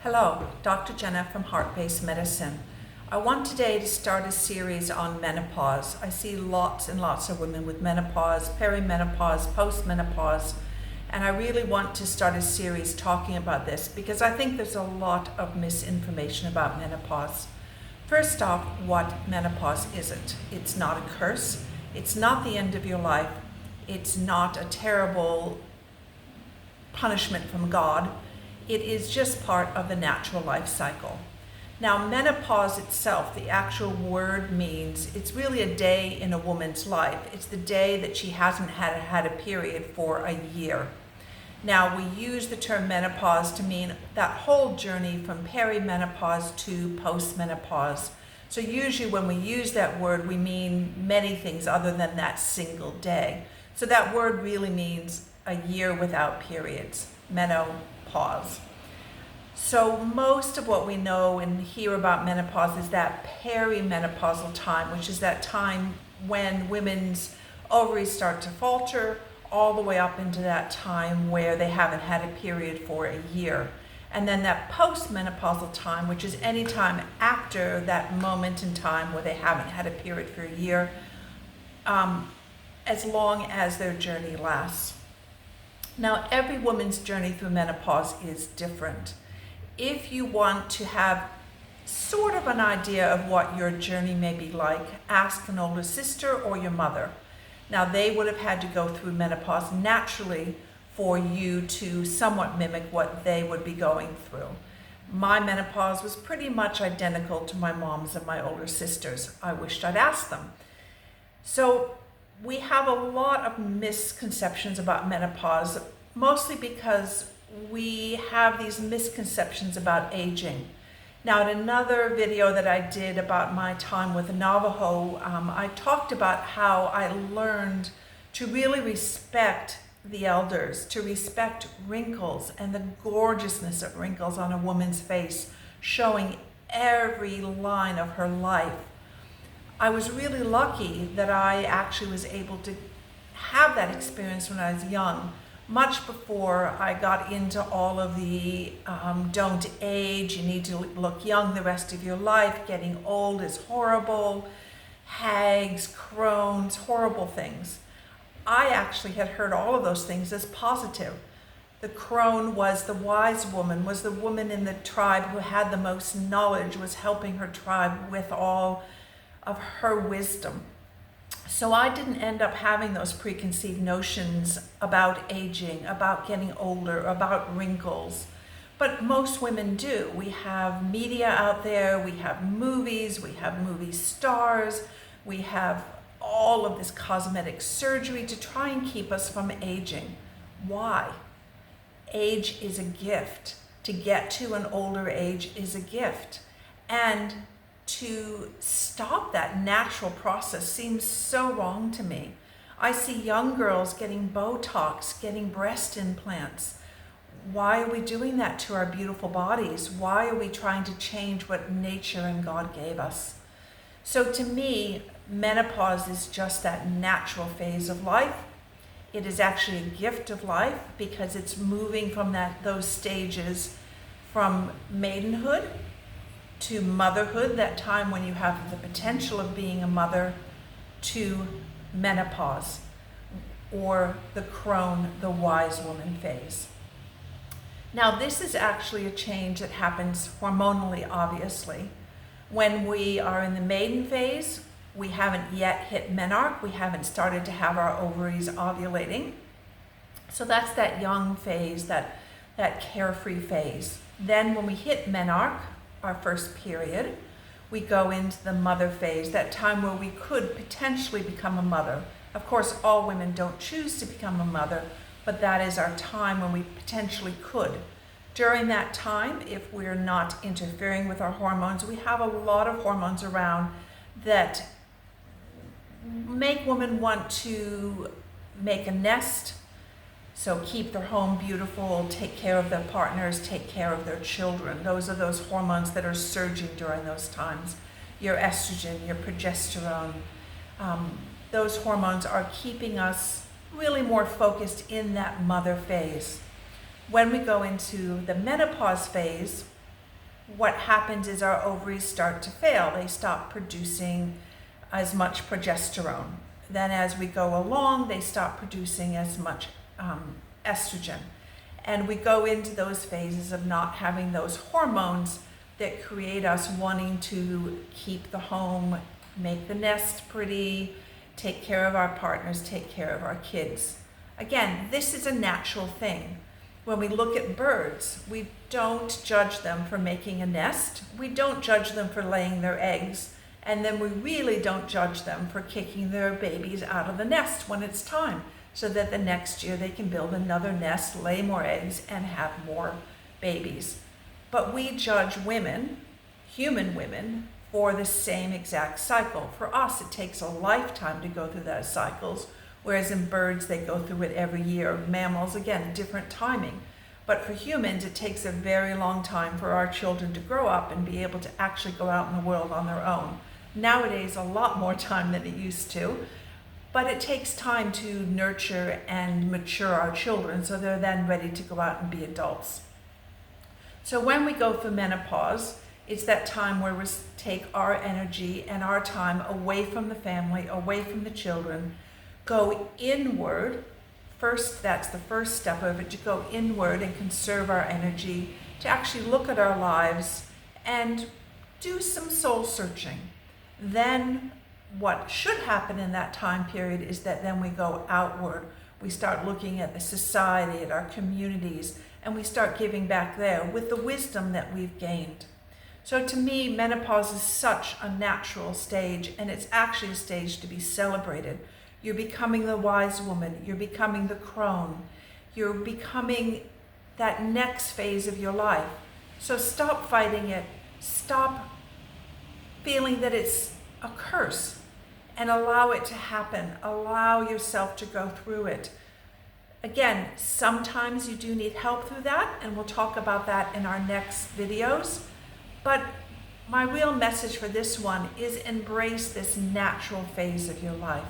Hello, Dr. Jenna from Heart-Based Medicine. I want today to start a series on menopause. I see lots and lots of women with menopause, perimenopause, postmenopause, and I really want to start a series talking about this because I think there's a lot of misinformation about menopause. First off, what menopause isn't. It's not a curse. It's not the end of your life. It's not a terrible punishment from God. It is just part of the natural life cycle. Now, menopause itself, the actual word means it's really a day in a woman's life. It's the day that she hasn't had a period for a year. Now, we use the term menopause to mean that whole journey from perimenopause to postmenopause. So usually when we use that word, we mean many things other than that single day. So that word really means a year without periods, menopause. So most of what we know and hear about menopause is that perimenopausal time, which is that time when women's ovaries start to falter, all the way up into that time where they haven't had a period for a year. And then that postmenopausal time, which is any time after that moment in time where they haven't had a period for a year, as long as their journey lasts. Now, every woman's journey through menopause is different. If you want to have sort of an idea of what your journey may be like, ask an older sister or your mother. Now, they would have had to go through menopause naturally for you to somewhat mimic what they would be going through. My menopause was pretty much identical to my mom's and my older sister's. I wished I'd asked them. So we have a lot of misconceptions about menopause, mostly because we have these misconceptions about aging. Now, in another video that I did about my time with the Navajo, I talked about how I learned to really respect the elders, to respect wrinkles and the gorgeousness of wrinkles on a woman's face, showing every line of her life. I was really lucky that I actually was able to have that experience when I was young, much before I got into all of the don't age, you need to look young the rest of your life, getting old is horrible, hags, crones, horrible things. I actually had heard all of those things as positive. The crone was the wise woman, was the woman in the tribe who had the most knowledge, was helping her tribe with all of her wisdom. So I didn't end up having those preconceived notions about aging, about getting older, about wrinkles. But most women do. We have media out there, we have movies, we have movie stars, we have all of this cosmetic surgery to try and keep us from aging. Why? Age is a gift. To get to an older age is a gift. And to stop that natural process seems so wrong to me. I see young girls getting Botox, getting breast implants. Why are we doing that to our beautiful bodies? Why are we trying to change what nature and God gave us? So to me, menopause is just that natural phase of life. It is actually a gift of life because it's moving from those stages from maidenhood to motherhood, that time when you have the potential of being a mother, to menopause, or the crone, the wise woman phase. Now, this is actually a change that happens hormonally, obviously. When we are in the maiden phase, we haven't yet hit menarche, we haven't started to have our ovaries ovulating. So that's that young phase, that carefree phase. Then when we hit menarche, our first period, we go into the mother phase, that time where we could potentially become a mother. Of course, all women don't choose to become a mother, but that is our time when we potentially could. During that time, if we're not interfering with our hormones, we have a lot of hormones around that make women want to make a nest, so keep their home beautiful, take care of their partners, take care of their children. Those are those hormones that are surging during those times. Your estrogen, your progesterone, those hormones are keeping us really more focused in that mother phase. When we go into the menopause phase, what happens is our ovaries start to fail. They stop producing as much progesterone. Then as we go along, they stop producing as much estrogen. And we go into those phases of not having those hormones that create us wanting to keep the home, make the nest pretty, take care of our partners, take care of our kids. Again, this is a natural thing. When we look at birds, we don't judge them for making a nest. We don't judge them for laying their eggs. And then we really don't judge them for kicking their babies out of the nest when it's time, so that the next year they can build another nest, lay more eggs, and have more babies. But we judge women, human women, for the same exact cycle. For us, it takes a lifetime to go through those cycles, whereas in birds, they go through it every year. Mammals, again, different timing. But for humans, it takes a very long time for our children to grow up and be able to actually go out in the world on their own. Nowadays, a lot more time than it used to, but it takes time to nurture and mature our children so they're then ready to go out and be adults. So when we go through menopause, it's that time where we take our energy and our time away from the family, away from the children, go inward. First, that's the first step of it, to go inward and conserve our energy, to actually look at our lives and do some soul searching. Then what should happen in that time period is that then we go outward. We start looking at the society, at our communities, and we start giving back there with the wisdom that we've gained. So to me, menopause is such a natural stage, and it's actually a stage to be celebrated. You're becoming the wise woman. You're becoming the crone. You're becoming that next phase of your life. So stop fighting it. Stop feeling that it's a curse, and allow it to happen. Allow yourself to go through it. Again, sometimes you do need help through that, and we'll talk about that in our next videos. But my real message for this one is embrace this natural phase of your life.